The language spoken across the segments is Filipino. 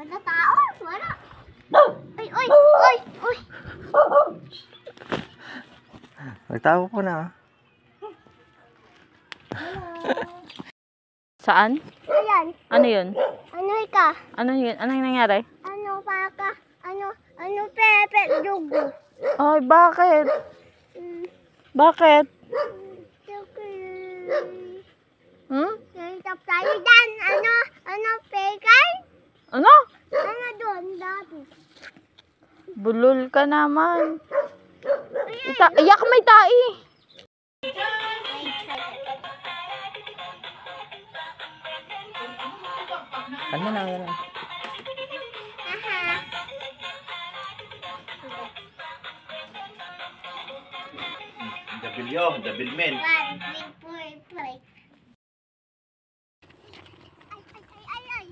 Ada tao? Wala. Uy, uy, uy, uy. Nagtago ko na. Saan? Ayan. Ano yun? Ano ka? Ano yun? Anong nangyari? Ano baka? Ano pepe dugo? Ay, bakit? Hmm. Bakit? Okay. Hmm? Nagtap tayo dyan. Ano pekan? Ano? Ano doon dati? Bulol ka naman. Iyak may tai. Ano na yun? Aha. Double men. 1, 3, 4, 5. Ay.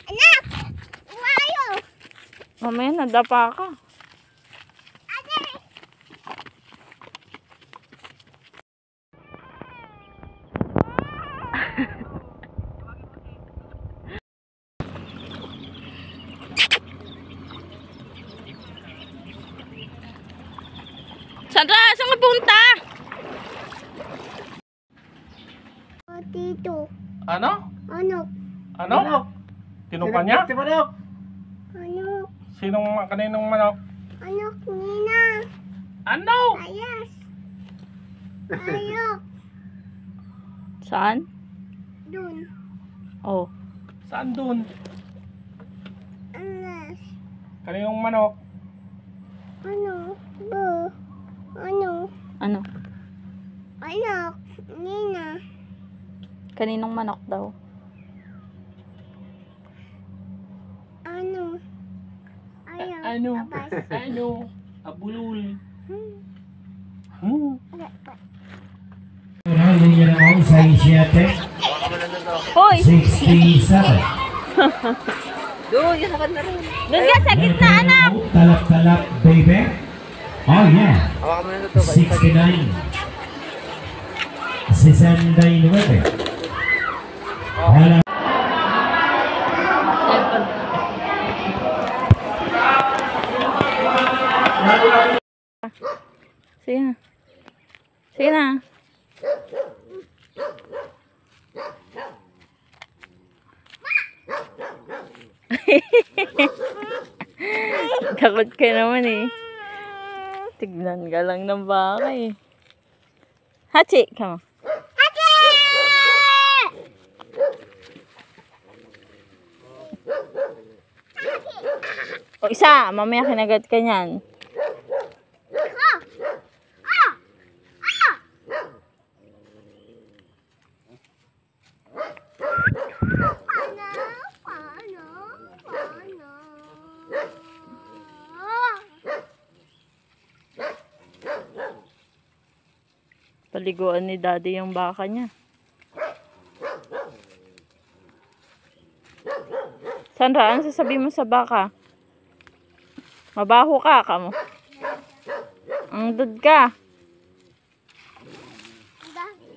Anak! Wayo! Mamaya nadapa ka. Ate! Sandra, saan ka punta? Tito. Ano? Ano? Ano? Tinupa niya? Ano? Kaninong manok? Anak Nina. Ano? Ayas. Ayok. Saan? Dun. Oh. Saan dun? Alas. Kaninong manok? Ano? Bo. Ano? Ano? Anak Nina. Kaninong manok daw? Ano? Ayok. Ano? Abas. Ano? Abulul. Hoy! 67. Doon ka sa gitna, anak! Talap-talap, baby. Oh, yeah. 69. 69. Hola. Sige na. Sige na. Takot ka naman eh. Tignan ka lang ng baka eh. Hachi! Come on. Hachi! O isa, mamaya kinagat ka niyan. Paliguan ni daddy yung baka niya. Sandra, ano sasabihin mo sa baka? Mabaho ka, kamo. Ang dud ka.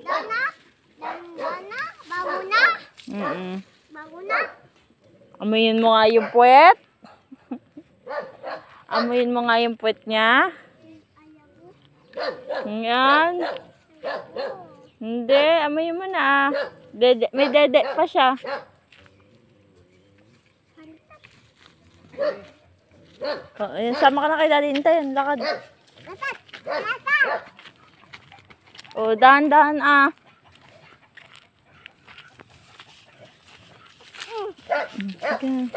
Dana? Bago na? Bago na? Amuyin mo nga yung puwet. Amuyin mo nga yung puwet niya. Yan. Hindi, amuyin mo na. May dede pa siya. Oh, ayan, sama ka na kay Daddy. Hintayin, lakad. Oh, dahan-dahan ah. Sige.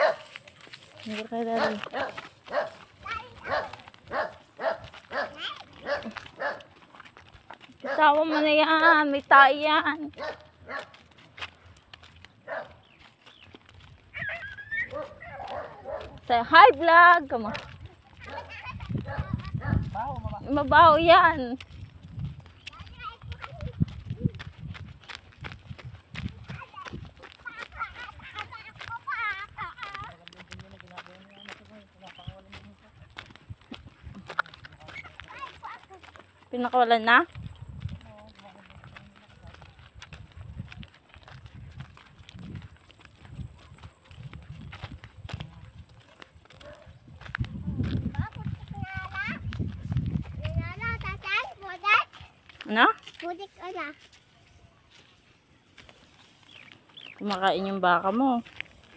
Sige kay Daddy. Tawa mo na yan. May tayo yan. Say hi vlog. Come on. Mabaho yan. Pinakawalan na? Ano? Putik ka na. Kumakain yung baka mo.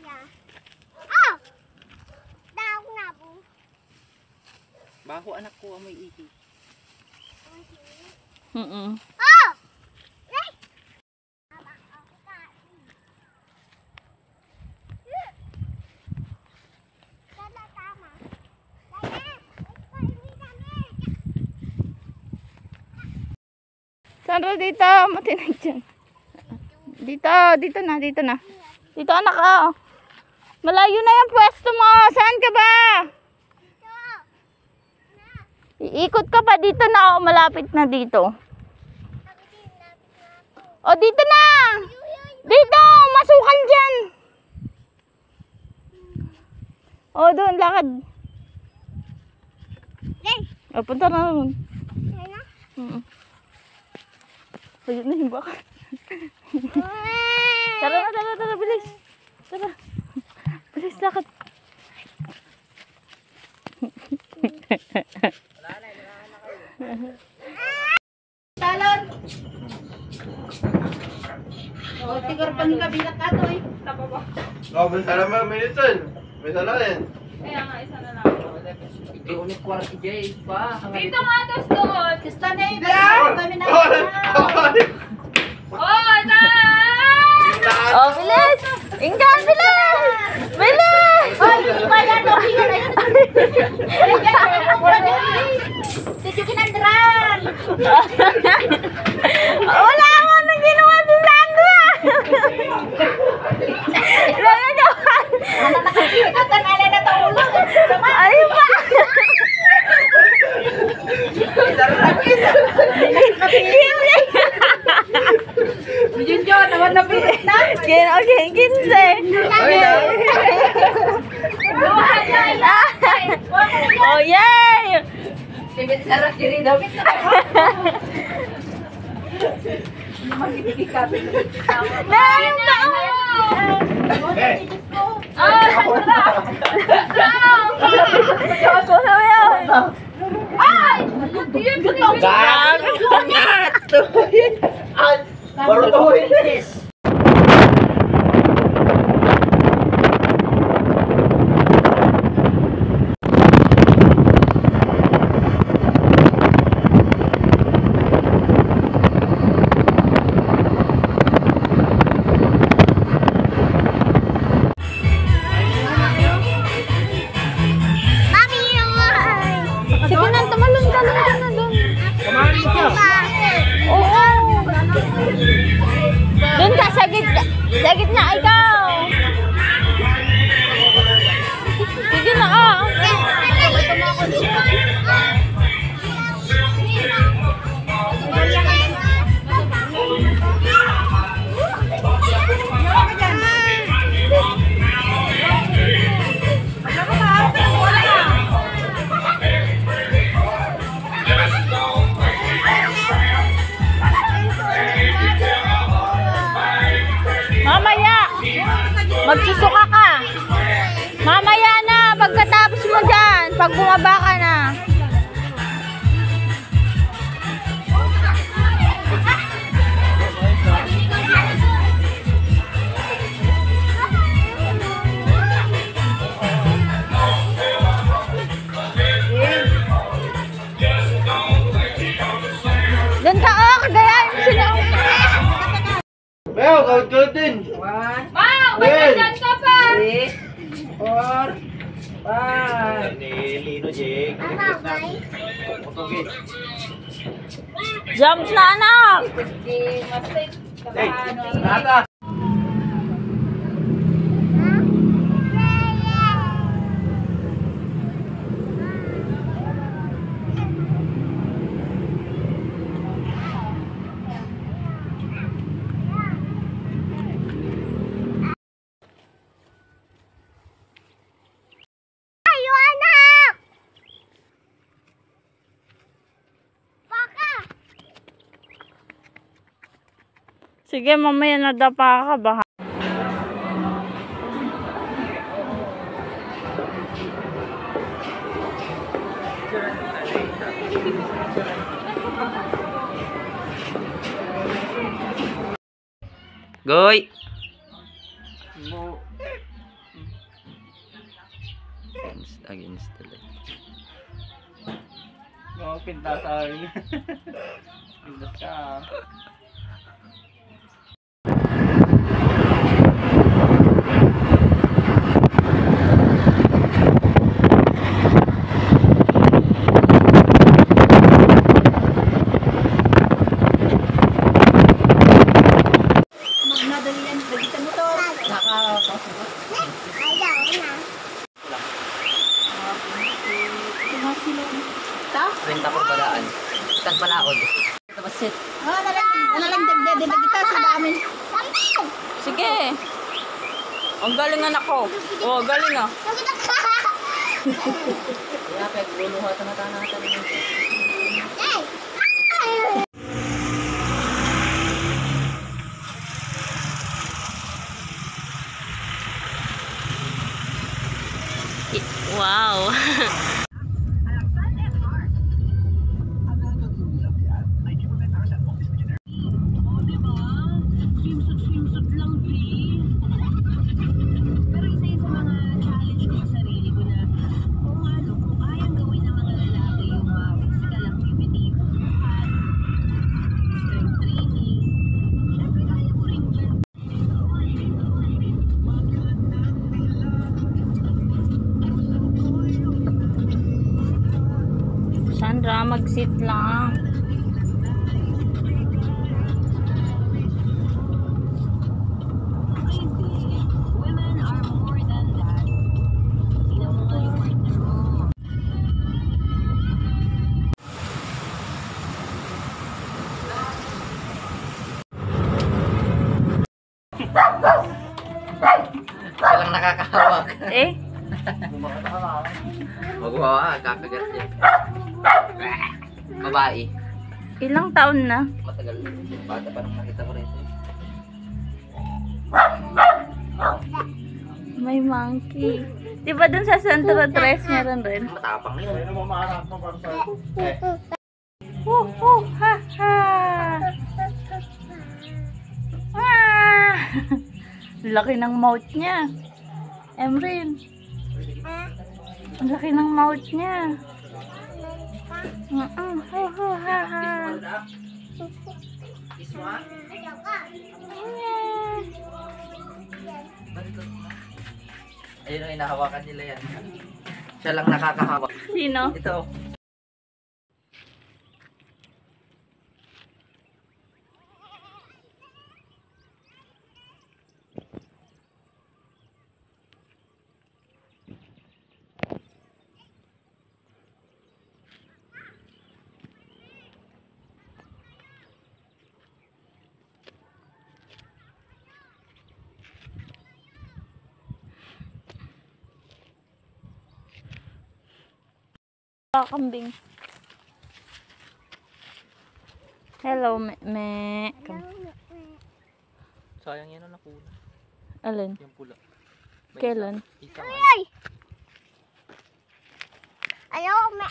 Yeah. Oh! Daw na po. Baho anak ko amoy iti. Mm-mm. Oh! Ay! Tama, tama. Dali! Ito, dami. Saan ro dito? Matinig dyan. Dito, dito na, dito na. Dito anak ah. Malayo na yung pwesto mo. Saan ka ba? Iikot ka pa dito na ako. Malapit na dito. O dito na. Dito, masukal dyan. O doon, lakad. O punta na doon. Ayun na yung baka. Tara na, tara, tara, bilis. Tara. Bilis, lakad. Talon. O, tigor pang kabilat ato eh. Oh, may salaman, may itin. May salamin. Iti ulit ko si Jay pa. Dito nga dos doon. Kista na eh. Kami na. O, bilis. Inggan, bilis. Bilis. Ay, kaya no, hingan ayun. Tijukin ang dran. Wala ako nang ginawa si Sandra. Wala naman. Nakakita na na natulog. Ay pa. Yun yun, naman napilit na. Okay, 15. Oh, yay! Sarap diri damit na. Nayong tao! Ako na yan! Ay! Barutuhin. Mami, yun! Sige na, tumalon ka na doon. Oo. Doon ka sa gitna. Sa gitna, ikaw. Sige na, ah. Mamaya. Magsusuka ka. Mamaya na, pagkatapos mo dyan, pag bumaba ka na. Doon ka, oh, kagayahin mo sila. Mel, kau din. 1, Well. 3, 4, 5. Ni Lino Jake. Jumps na, anak. Di masik. Hey, Ano? nata. Ayo, anak! Baka! Sige, mamaya nadapa ka ba? Goy! Against the light. Mga pintas ay. Pintas ka. Renta por balaan. Tagpalaod. Tabasit. Nalang kita sa dami. Sige. Ang galing anak ko. Oh, galing ah. Kaya kahit luluha tama-tama natin. Wow. Sandra, mag-sit lang. Walang nakakahawak. Eh? Magwawa, kakagat siya. Babae. Ilang taon na? Matagal. Bata pa nung nakita ko rin. May monkey. Di ba dun sa Centro 3 meron rin? Matapang yun. Ha ha. Ah! Laki ng mouth niya. Emrin. Ang laki ng mouth niya. Ha ha. Isma? Ayun ang inahawakan nila yan. Siya lang nakakahawak. Sino? Ito. Kambing. Hello, me. Sayang yan ang nakuna. Alin? Yung pula. Kailan? Isang Ayaw, me.